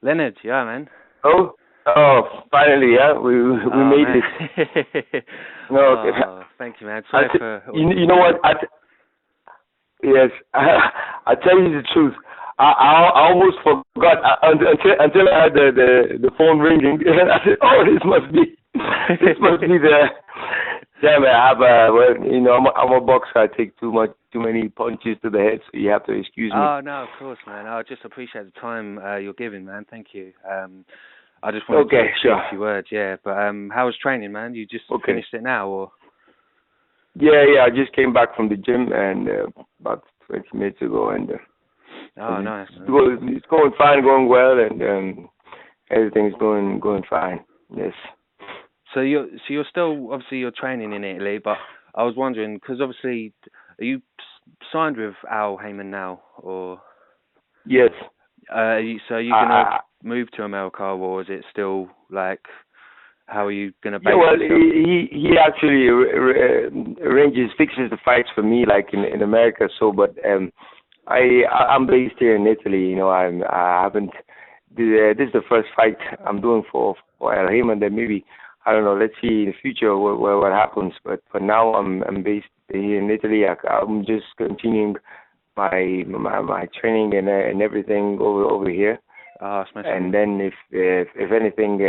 Leonard, yeah, man. Oh, oh, finally, yeah, we Oh, made man. it. No, okay. Oh, thank you, man. Sorry for all the You know what? confusion. Yes, I tell you the truth. I almost forgot until I heard the phone ringing. I said, "Oh, this must be the." Yeah, man. I have I'm a boxer. I take too many punches to the head, so you have to excuse me. Oh, no, of course, man. I just appreciate the time you're giving, man. Thank you. I just wanted to Okay, speak sure. a few words, yeah. But how was training, man? You just Okay. finished it now, or? Yeah. I just came back from the gym and about 20 minutes ago, Oh, and nice, man. it's going fine, going well, and everything's going fine. Yes. So you're still obviously you're training in Italy, but I was wondering because obviously are you signed with Al Heyman now, or Yes. so are you gonna I, move to America, or is it still like how are you gonna Yeah, base well, yourself? he actually arranges fixes the fights for me, like in America. So, but I'm based here in Italy. I haven't. This is the first fight I'm doing for El Heyman. Then maybe I don't know. Let's see in the future what happens. But for now, I'm based here in Italy. I'm just continuing my training and everything over here. Ah, And smashing. then if anything,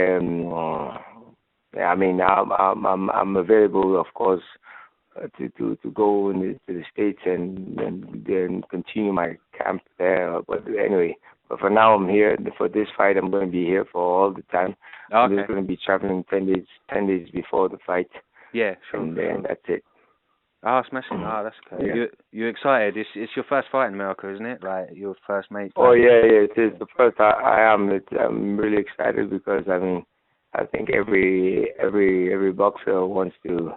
I mean, I'm available, of course, to go to the States and then continue my camp there. But anyway, but for now I'm here for this fight. I'm going to be here for all the time. I'm just Okay. going to be traveling 10 days before the fight, Yeah, sure, and then sure. that's it. Ah, smashing. Ah, that's okay. Yeah. You excited? It's your first fight in America, isn't it? Like your first mate Oh fight. yeah. It is the first. I am. I'm really excited because I mean, I think every boxer wants to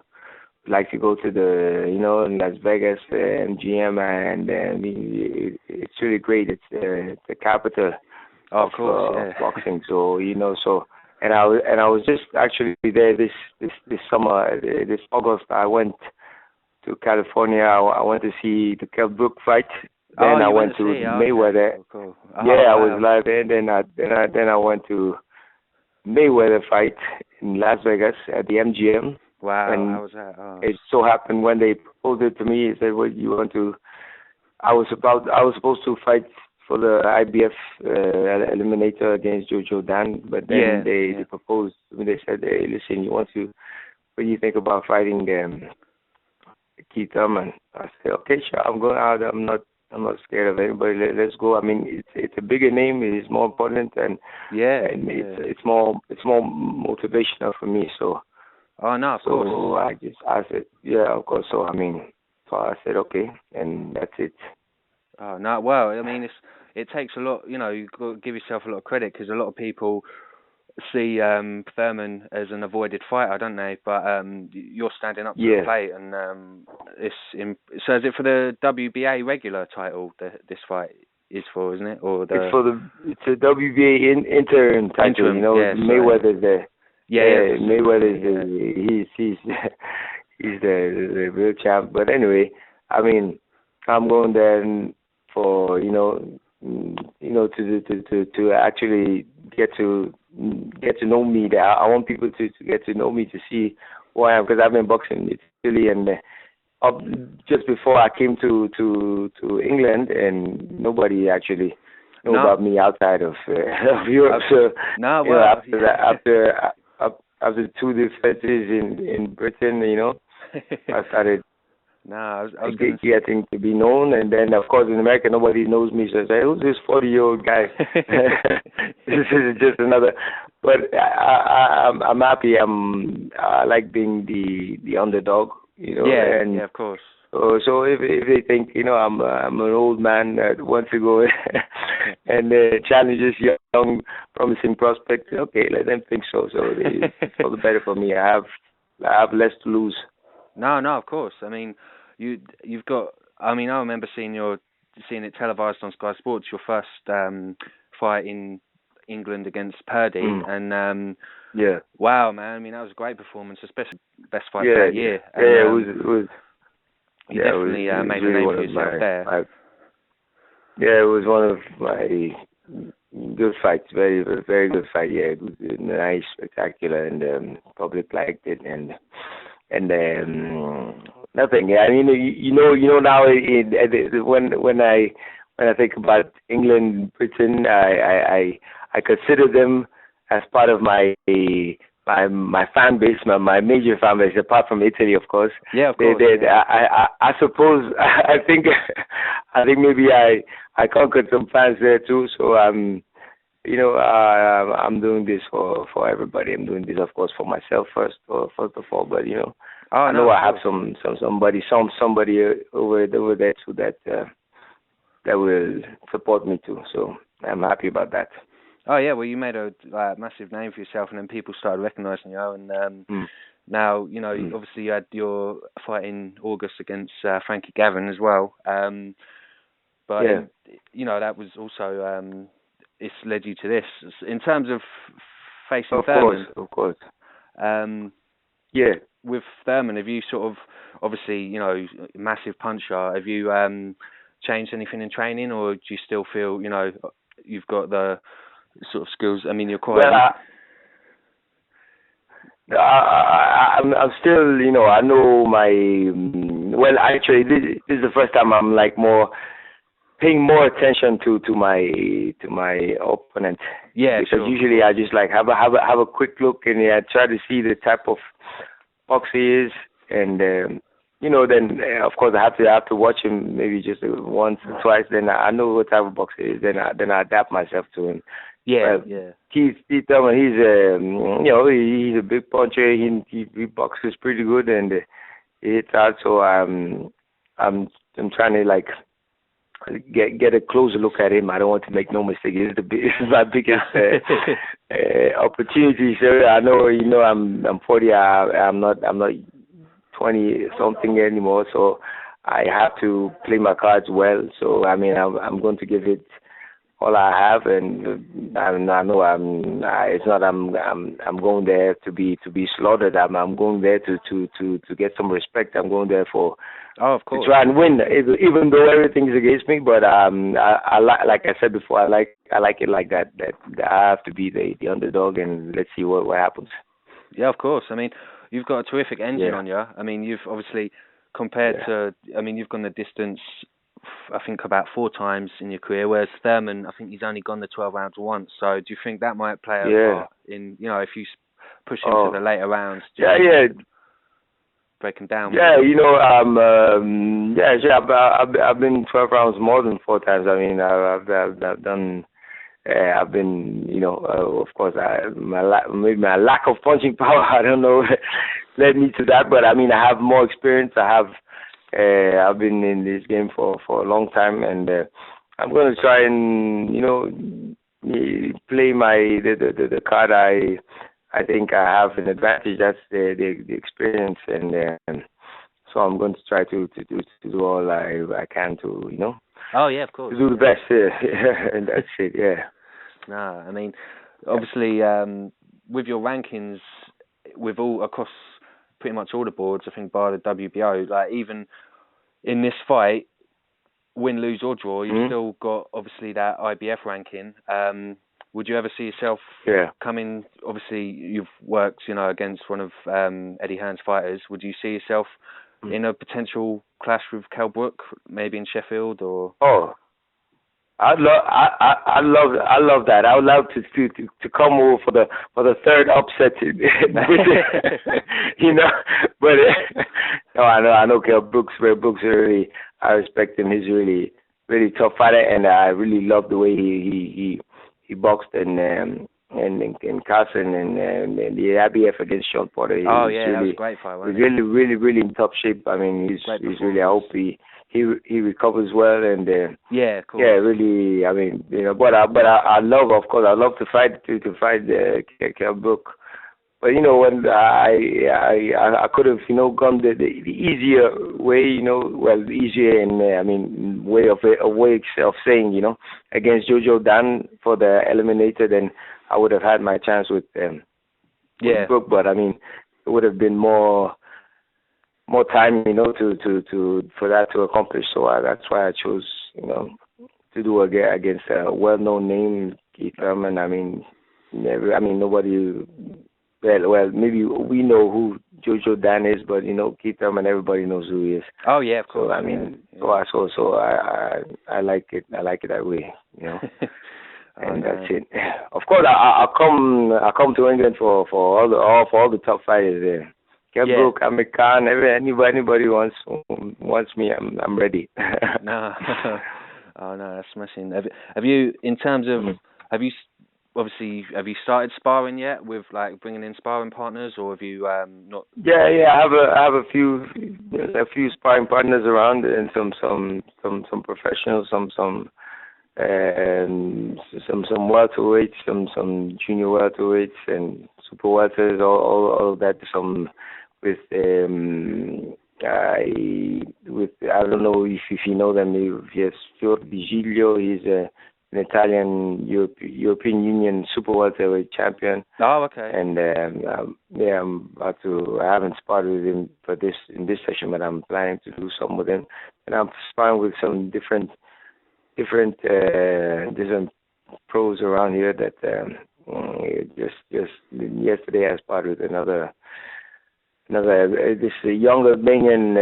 like to go to the in Las Vegas MGM, and I mean it's really great. It's the capital Oh, of course, of yeah. boxing. So so and I was just actually there this summer, this August. I went to California. I went to see the Kell Brook fight. Oh, Then I you went went to to see? Oh, okay, Mayweather. cool, cool. Yeah, Oh, I was wow. live, and then I went to Mayweather fight in Las Vegas at the MGM, Wow, and how was that? Oh, it so happened when they proposed it to me, he said, "What you want to?" I was supposed to fight for the IBF eliminator against Jojo Dan, but then yeah, they yeah. proposed to me. They said, "Hey, listen, you want to? What do you think about fighting Keith Thurman?" I said, "Okay, sure, I'm going out. I'm not scared of anybody. Let's go. I mean, it's a bigger name. It is more important, Yeah, and yeah. it's more motivational for me. Oh, no, of course. So I said, yeah, of course. So I mean, so I said, okay, and that's it. Oh, no, well, I mean, it takes a lot, you've got to give yourself a lot of credit because a lot of people see Thurman as an avoided fighter, don't they? But you're standing up to the Yes, plate, and so is it for the WBA regular title that this fight is for, isn't it? Or the it's a WBA interim title. interim? Yeah, sorry. Mayweather's the Yeah, that's what I Mayweather's mean. Yeah. he's he's the real champ. But anyway, I mean, I'm going there for to actually get to know me. There, I want people to get to know me, to see who I am, because I've been boxing in Italy and up just before I came to England, and nobody actually know No, about me outside of of Europe. So no, well, after that, after two defenses in Britain, I started no, I was gonna. getting to be known, and then of course in America nobody knows me, so I say, who's this 40-year-old guy? This is just another. But I'm happy. I like being the underdog, Yeah, and yeah, of course. so if they think I'm an old man that wants to go and challenges young promising prospect, okay, let them think so. So it's all the better for me. I have less to lose. No, no, of course. I mean, you've got. I mean, I remember seeing it televised on Sky Sports. Your first fight in England against Purdy, Mm. and Yeah. wow, man. I mean, that was a great performance, especially best fight of Yeah, that year. And yeah, it was, you yeah, definitely it was made a really name one for of yourself there. yeah, it was one of my Good fight, very, very, very good fight. Yeah, it was nice, spectacular, and public liked it, and nothing. Yeah, I mean, now when I think about England, Britain, I consider them as part of my fan base, my major fan base, apart from Italy, of course. Yeah, of course. I suppose I think maybe I conquered some fans there too. So I'm doing this for everybody. I'm doing this, of course, for myself first of all. But I know I have somebody over there too that will support me too. So I'm happy about that. Oh yeah, well you made a massive name for yourself, and then people started recognising you. And now obviously you had your fight in August against Frankie Gavin as well. But that was also it's led you to this in terms of facing Thurman. Of course. With Thurman, have you sort of obviously massive puncher? Have you changed anything in training, or do you still feel you've got the sort of skills? I mean, you're quite. Well, I'm still, I know my. Well, actually, this is the first time I'm like paying more attention to my opponent. Yeah, because usually I just like have a quick look and try to see the type of box he is, and then of course I have to watch him maybe just once or twice. Then I know what type of box he is. Then I adapt myself to him. Yeah. Keith Thurman, he's a big puncher. He boxes pretty good and he hits hard. So I'm trying to like get a closer look at him. I don't want to make no mistake. This is my biggest opportunity. So I know I'm 40. I'm not 20 something anymore. So I have to play my cards well. So I mean I'm going to give it all I have, and I know it's not I'm going there to be slaughtered. I'm going there to get some respect. I'm going there for of course, to try and win, even though everything's against me. But I like I said before, I like it like that. That I have to be the underdog, and let's see what happens. Yeah, of course. I mean, you've got a terrific engine on you. I mean, you've obviously compared to. I mean, you've gone the distance, I think, about 4 times in your career, whereas Thurman, I think he's only gone the 12 rounds once. So do you think that might play a part in, if you push him to the later rounds? Break him down. I've been 12 rounds more than 4 times. I mean, I've done. I've been, of course, maybe my lack of punching power, I don't know, led me to that. But I mean, I have more experience. I've been in this game for a long time, and I'm going to try and play the card I think I have an advantage. That's the experience, and so I'm going to try to do all I can to Oh yeah, of course. To do the best, and that's it. Yeah. No, I mean, obviously, with your rankings, with all across pretty much all the boards, I think bar the WBO, like even in this fight, win, lose or draw, you've still got obviously that IBF ranking. Would you ever see yourself coming? Obviously, you've worked, against one of Eddie Hearn's fighters. Would you see yourself in a potential clash with Kell Brook, maybe in Sheffield or? Oh, I love that. I would love to come over for the third upset, But no, I know Kell Brook's really. I respect him. He's really really tough fighter, and I really love the way he boxed and Carson and the IBF against Sean Porter. That was a great fight. He's really in top shape. I mean, he's really. I hope he recovers well and of course. Really. I mean, but I love, of course, I love to fight Kell Brook. But when I could have gone the easier way, the easier and I mean way of saying against Jojo Dan for the eliminator, then I would have had my chance with Brook. But I mean, it would have been more time, to for that to accomplish. So that's why I chose, to do against a well-known name, Keith Thurman. I mean, nobody. Well, maybe we know who Jojo Dan is, but Keith Thurman, everybody knows who he is. Oh yeah, of course. So I mean, so I like it. I like it that way, And that's it. Of course, I come to England for all the top fighters there. Kell Brook, Amir Khan, anybody wants me, I'm ready. No, oh no, that's smashing. Have you, in terms of, have you started sparring yet with like bringing in sparring partners, or have you not? Yeah, I have a few sparring partners around, and some professionals, some welterweights, some junior welterweights and super welters, all of that. Some with I don't know if you know them. Yes, Fior Vigilio. He's an Italian European Union super welterweight champion. Oh, okay. And I'm about to. I haven't sparred with him in this session, but I'm planning to do some with him. And I'm sparring with some different pros around here that just yesterday I sparred with another this younger Albanian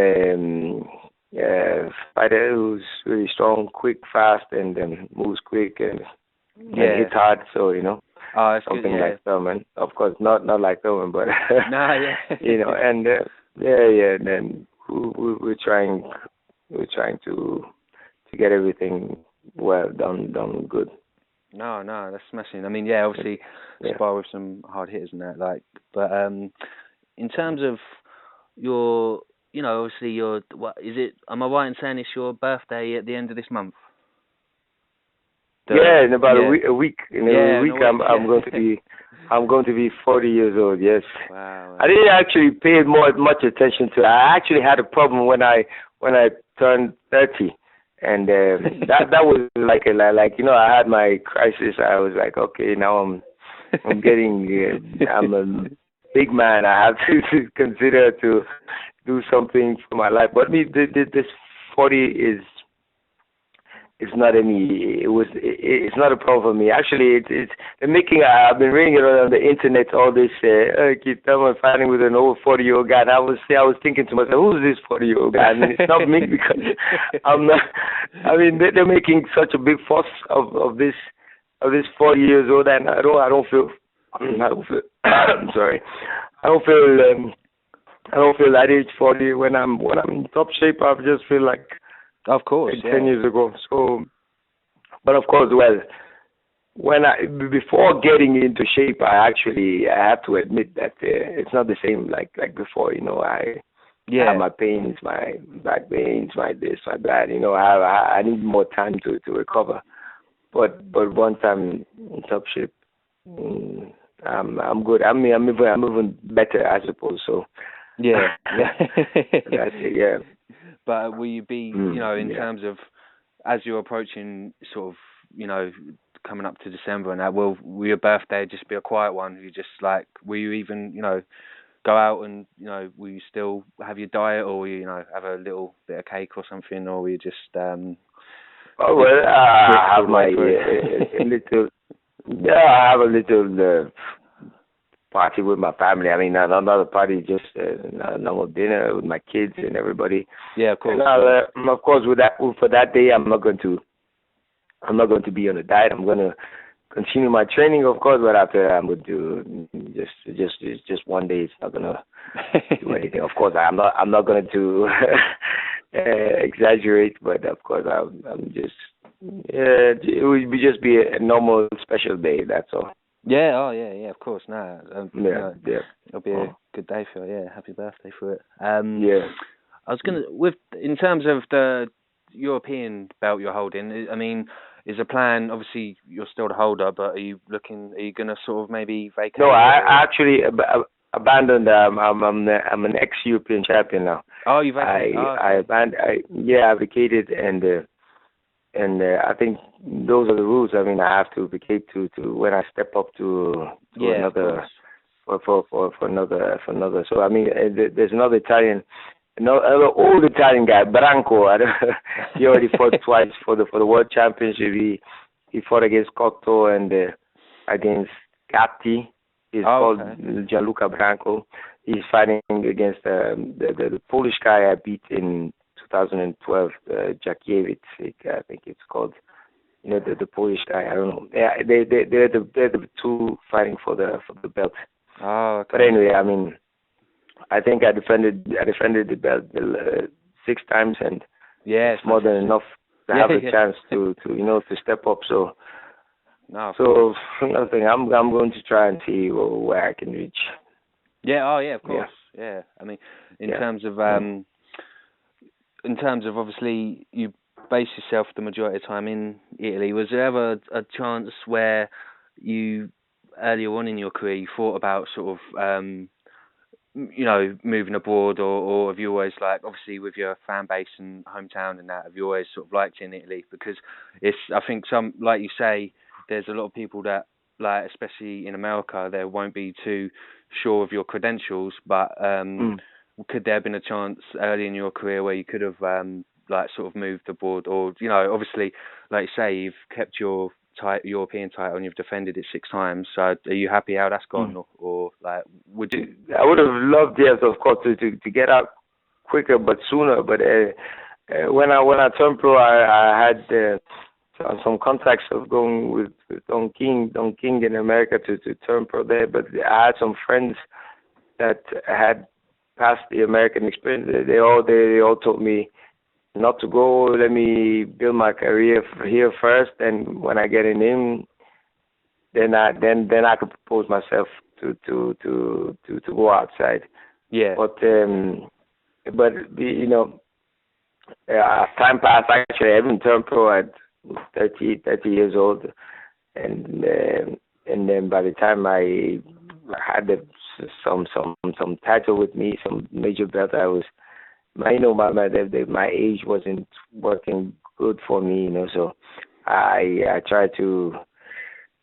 fighter who's really strong, quick, fast, and moves quick and hits hard. So something good, like Thurman. Of course, not like Thurman, but and and then we're trying to get everything well done good. No, that's smashing. I mean, obviously spar with some hard hitters and that, but in terms of your, obviously what is it? Am I right in saying it's your birthday at the end of this month? In about a week. In a week, I'm going to be 40 years old. Yes. Wow. I didn't actually pay much attention to it. I actually had a problem when I turned 30. And that was like I had my crisis. I was like, okay, now I'm getting I'm a big man. I have to consider to do something for my life. But this 40 is not it's not a problem for me. Actually, it's I've been reading it on the internet, all this Keith Thurman fighting with an over 40-year-old guy. And I was thinking to myself, who's this 40-year-old guy? I mean, it's not me because I'm not. I mean, they're making such a big fuss of this 40 years old, and I don't feel. I'm sorry. I don't feel that age 40 when I'm in top shape. I just feel like. Of course, 10 years ago. So, but of course, before getting into shape, I have to admit that it's not the same like before. I have my pains, my back pains, my this, my that. I need more time to recover. But once I'm in top shape, I'm good. I'm even better, I suppose. So. Yeah. That's it. Yeah. But will you be, in terms of, as you're approaching sort of, coming up to December and that, will your birthday just be a quiet one? You just will you even, go out and, will you still have your diet, or will you, have a little bit of cake or something, or will you just, I have my I have a little party with my family. I mean, not a party, just a normal dinner with my kids and everybody. Yeah, of course. And of course, for that day, I'm not going to be on a diet. I'm going to continue my training, of course, but after that, I'm going to do just one day. It's not going to do anything. Of course, I'm not going to exaggerate, but of course, I'm just. It would just be a normal special day. That's all. Yeah, of course. No, it'll be a good day for you. Yeah, happy birthday for it. I was gonna, in terms of the European belt you're holding, I mean, is a plan? Obviously, you're still the holder, but are you gonna sort of maybe vacate? No, I actually abandoned. I'm an ex-European champion now. Oh, you vacated? I vacated, and I think those are the rules. I mean, I have to vacate to when I step up to another for another. So I mean, there's another Italian, another old Italian guy, Branco. He already fought twice for the world championship. he fought against Cotto and against Gatti. He's called Gianluca Branco. He's fighting against the Polish guy I beat in 2012, Jakiewicz, I think it's called. You know, the Polish guy. I don't know. Yeah, they're the two fighting for the belt. Oh, okay. But anyway, I mean, I think I defended the belt 6 times, and it's more than enough to have a chance to step up. So. No. So nothing. I'm going to try and see where I can reach. Yeah. Oh, yeah. Of course. Yeah. I mean, in terms of obviously you base yourself the majority of the time in Italy. Was there ever a chance where you earlier on in your career you thought about sort of moving abroad, or have you always, like, obviously with your fan base and hometown and that, have you always sort of liked in Italy? Because I think some, like you say, there's a lot of people that, like, especially in America, they won't be too sure of your credentials, but could there have been a chance early in your career where you could have, sort of moved abroad? Or, obviously, like you say, you've kept your European title and you've defended it 6 times, so are you happy how that's gone? Or like, would you... I would have loved, yes, of course, to get out quicker but sooner, but when I turned pro, I had... some contacts of going with Don King in America to turn pro there, but I had some friends that had passed the American experience. They all told me not to go. Let me build my career here first, and when I get in, then I could propose myself to go outside. Yeah. But as time passed, actually, I haven't turned pro at 30 years old, and then by the time I had some title with me, some major belt, my age wasn't working good for me, so I tried to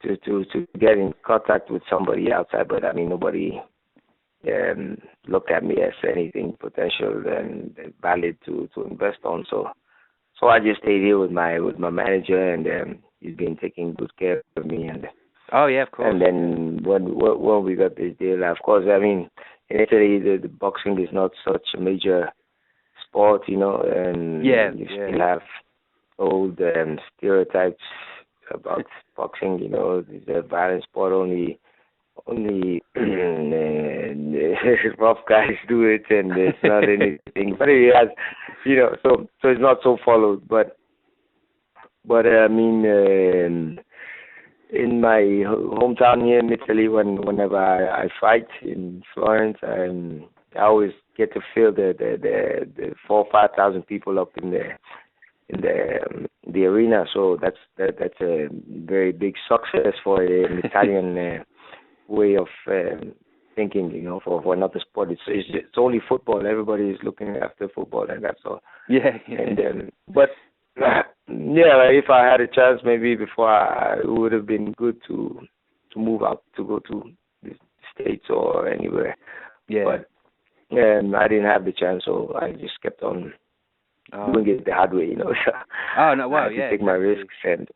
get in contact with somebody outside, but I mean nobody looked at me as anything potential and valid to invest on, so I just stayed here with my manager, and he's been taking good care of me. And oh yeah, of course. And then when we got this deal, of course, I mean, in Italy the boxing is not such a major sport, and you still have old stereotypes about boxing. It's a violent sport. Only rough guys do it, and it's not anything. But it has, so it's not so followed. But I mean, in my hometown here in Italy, whenever I fight in Florence, I always get to feel the 4,000 or 5,000 people up in the arena. So that's a very big success for an Italian. Way of thinking, for another sport. It's only football. Everybody is looking after football, and that's all. Yeah. And but if I had a chance, maybe before, it would have been good to move out, to go to the States or anywhere. Yeah. But I didn't have the chance, so I just kept on doing it the hard way, So oh no, well, I had to take my risks and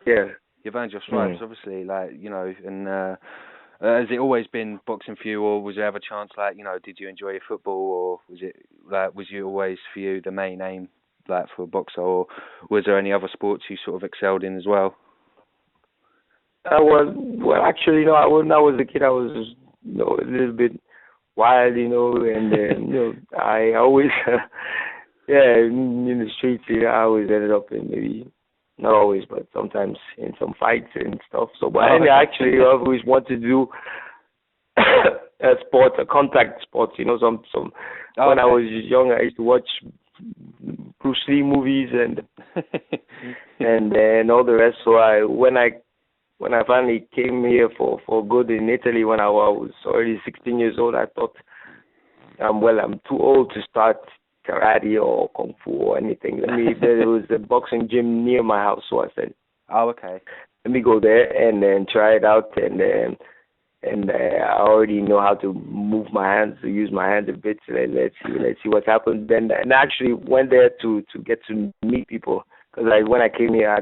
yeah. You've earned your stripes, obviously, and has it always been boxing for you, or was there ever a chance, did you enjoy your football, or was you always, for you, the main aim, for a boxer, or was there any other sports you sort of excelled in as well? Well, actually, when I was a kid, I was, a little bit wild, and, I always, in the streets, I always ended up in maybe... Not always, but sometimes in some fights and stuff. So, but actually, I always wanted to do a contact sports. When I was young, I used to watch Bruce Lee movies and and all the rest. So when I finally came here for good in Italy, when I was already 16 years old, I thought, I'm too old to start karate or kung fu or anything. There was a boxing gym near my house, so I said, oh, okay, let me go there and then try it out, and I already know how to move my hands, to use my hands a bit. So let's see what happens. Then, and I actually went there to get to meet people, like when I came here, I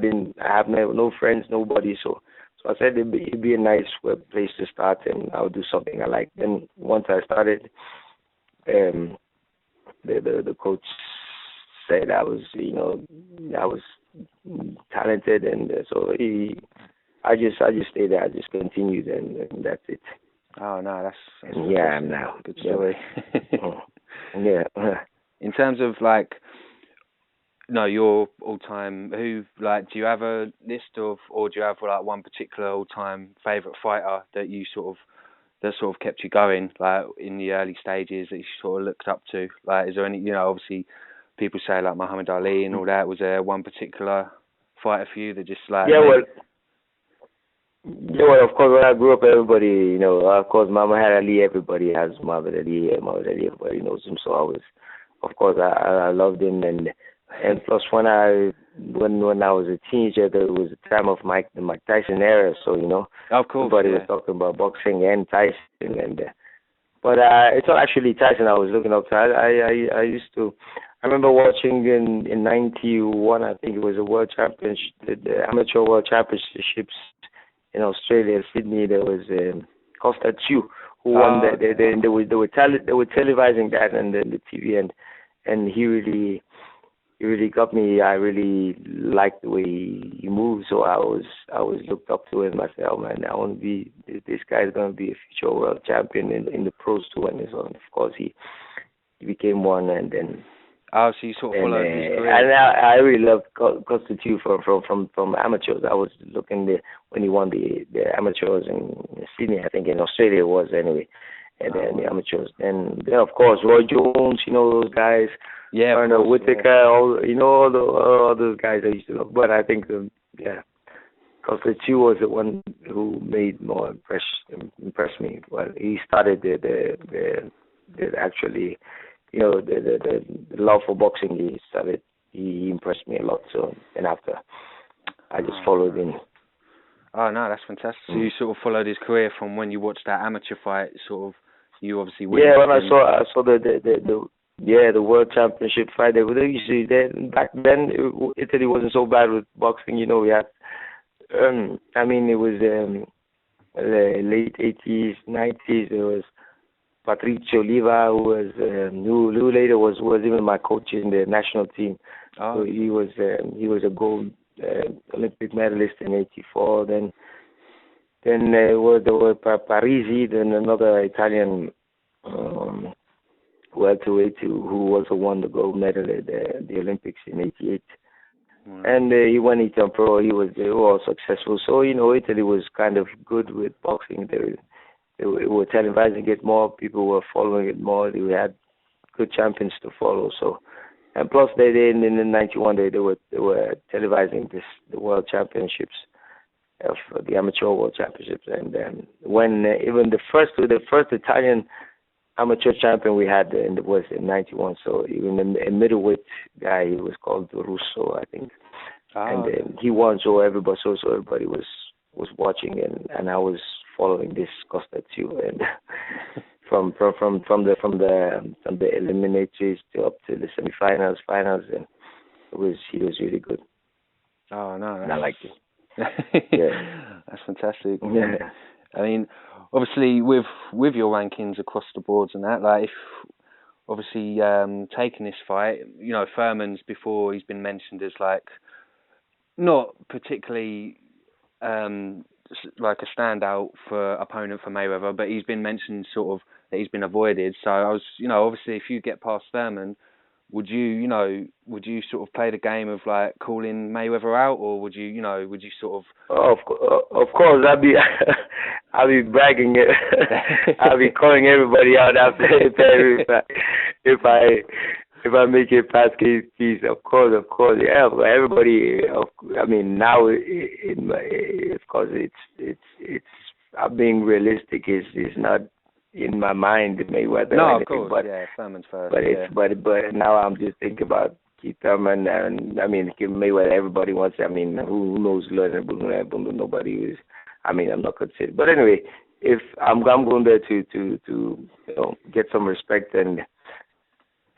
have no friends, nobody. So I said it'd be a nice place to start, and I'll do something I like. Then once I started, the coach said I was, I was talented, and so I just stayed there. I just continued, and that's it. Oh no, that's and yeah, I'm now. Good story. Yeah. In terms of like, no, your all-time, who, like, do you have a list of, or do you have like one particular all-time favorite fighter that sort of kept you going, like in the early stages, that you sort of looked up to? Like, is there any, obviously people say like Muhammad Ali and all that. Was there one particular fighter for you that just like? Yeah, well, of course, when I grew up, everybody, of course, Muhammad Ali, everybody has Muhammad Ali, everybody knows him. So of course, I loved him, and plus when I was a teenager, there was a time of the Mike Tyson era, so of course, everybody was talking about boxing and Tyson, but it's not actually Tyson I was looking up to. I remember watching in '91, I think it was a world championship, the amateur world championships in Australia, Sydney. There was Keith Thurman who won that. They were televising that and the TV, and he really got me. I really liked the way he moved, so I was looked up to him. I said, "Oh man, I want to be. This guy's going to be a future world champion in the pros too." And so, of course, he became one, and then. Oh, so you sort of followed his career. And I really loved Keith Thurman from amateurs. I was looking when he won the amateurs in Sydney, I think in Australia it was anyway, and then the amateurs. And then of course Roy Jones, those guys. Yeah. Arnold Whitaker, all those guys I used to love. But I think Keith Thurman was the one who made more impress me. Well, he started the actually. The love for boxing, he impressed me a lot. So, and after, I just followed him. Oh, no, that's fantastic. So you sort of followed his career from when you watched that amateur fight, sort of, you obviously witnessed. Yeah, when I saw the world championship fight, back then, Italy wasn't so bad with boxing. We had, it was the late 80s, 90s, there was Patricio Oliva, who later was even my coach in the national team. Oh. So he was a gold Olympic medalist in '84. Then there were Parisi, then another Italian welterweight who also won the gold medal at the Olympics in '88. Wow. And he went into pro. They were all successful. So Italy was kind of good with boxing. They were televising it more. People were following it more. They had good champions to follow. So, and plus they in '91 they were televising the world championships of the amateur world championships. And when even the first Italian amateur champion we had was in '91. So even a middleweight guy, he was called Russo, I think. Oh. And he won. So everybody was watching, and I was following this Keith Thurman, and from the eliminatories up to the semifinals, finals, and he was really good. Oh no, and I liked it. Yeah, that's fantastic. Yeah. I mean, obviously with your rankings across the boards and that, like, if obviously taking this fight, Thurman's before he's been mentioned as like not particularly like a standout for opponent for Mayweather, but he's been mentioned sort of that he's been avoided. So I was, obviously if you get past Thurman, would you sort of play the game of like calling Mayweather out, or would you sort of? Of course, I'd be bragging it. I'd be calling everybody out after if I make it past Keith, of course, yeah. But everybody, now of course, it's I'm being realistic. Is not in my mind Mayweather. No, of course, but, yeah, Thurman's first. But now I'm just thinking about Keith Thurman, and Mayweather. Everybody wants. Who knows Leonard Bundu? Nobody is. I'm not considered. But anyway, if I'm going there to get some respect, and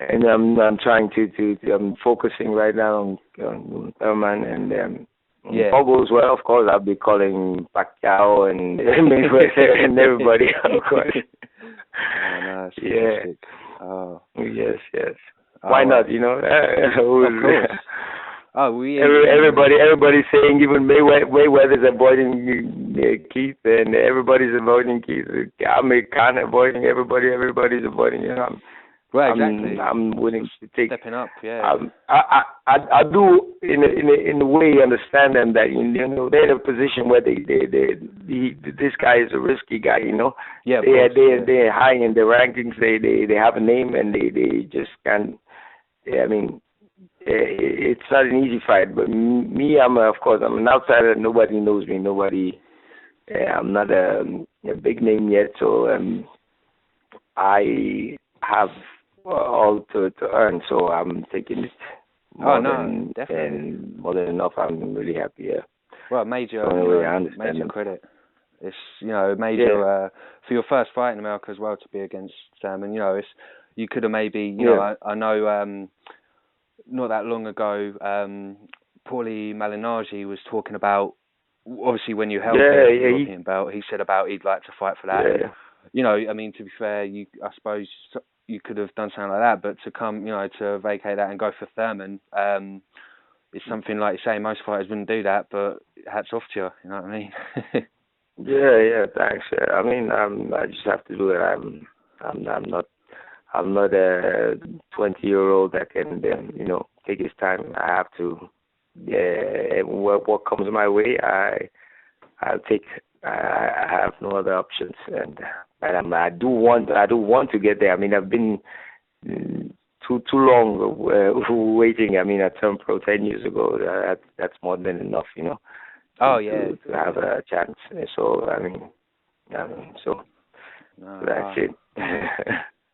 and I'm trying to I'm focusing right now on Thurman, and if all goes well, of course, I'll be calling Pacquiao and Mayweather and everybody, of course. Oh, no, yeah. Oh. Yes. Why not? You know. Of course. Oh, everybody's saying even Mayweather's avoiding Keith, and everybody's avoiding Keith. Khan avoiding everybody. Everybody's avoiding. You know. Well, exactly. I'm willing to take. Stepping up, yeah. I do in a way understand them that you know they're in a position where this guy is a risky guy. You know. Yeah. They're high in the rankings. They have a name and they just can't. Yeah, I mean. It's not an easy fight, but me, I'm an outsider. Nobody knows me. I'm not a big name yet, so I have all to earn. So I'm taking it more than enough. I'm really happy. Yeah. Well, major credit. It's major for your first fight in America as well to be against Thurman. You know, you could have maybe know I know. Not that long ago, Paulie Malignaggi was talking about, obviously when you held the European belt, he said about he'd like to fight for that. Yeah. You know, I mean, to be fair, I suppose you could have done something like that, but to come, to vacate that and go for Thurman, it's something like you say, most fighters wouldn't do that, but hats off to you, you know what I mean? yeah, thanks. I mean, I just have to do it. I'm not a 20-year-old that can, take his time. I have to. What comes my way, I'll take. I have no other options, and I do want to get there. I mean, I've been too long waiting. I mean, I turned pro 10 years ago. That's more than enough, To have a chance. So I mean, so that's it.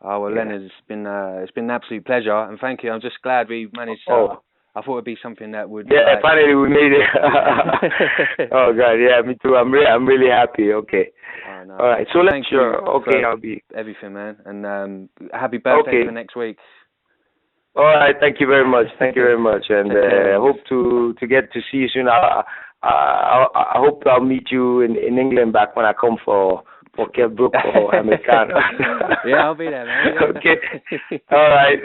Oh, well, Leonard, it's been an absolute pleasure, and thank you. I'm just glad we managed to. I thought it'd be something that would. Yeah, finally we made it. Oh God, yeah, me too. I'm really happy. Okay. Oh, no. All right. So let's Okay, I'll be everything, man, and happy birthday for next week. All right. Thank you very much. And I hope to get to see you soon. I hope I'll meet you in England back when I come for Kell Brook or Americano. Yeah, I'll be there, man. Okay. All right.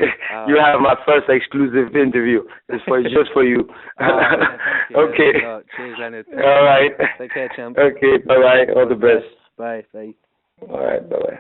You have my first exclusive interview. It's just for you. You, okay. Cheers, Leonard. All right. Take care, champ. Okay. Bye-bye. All the best. Bye. Bye. All right. Bye-bye.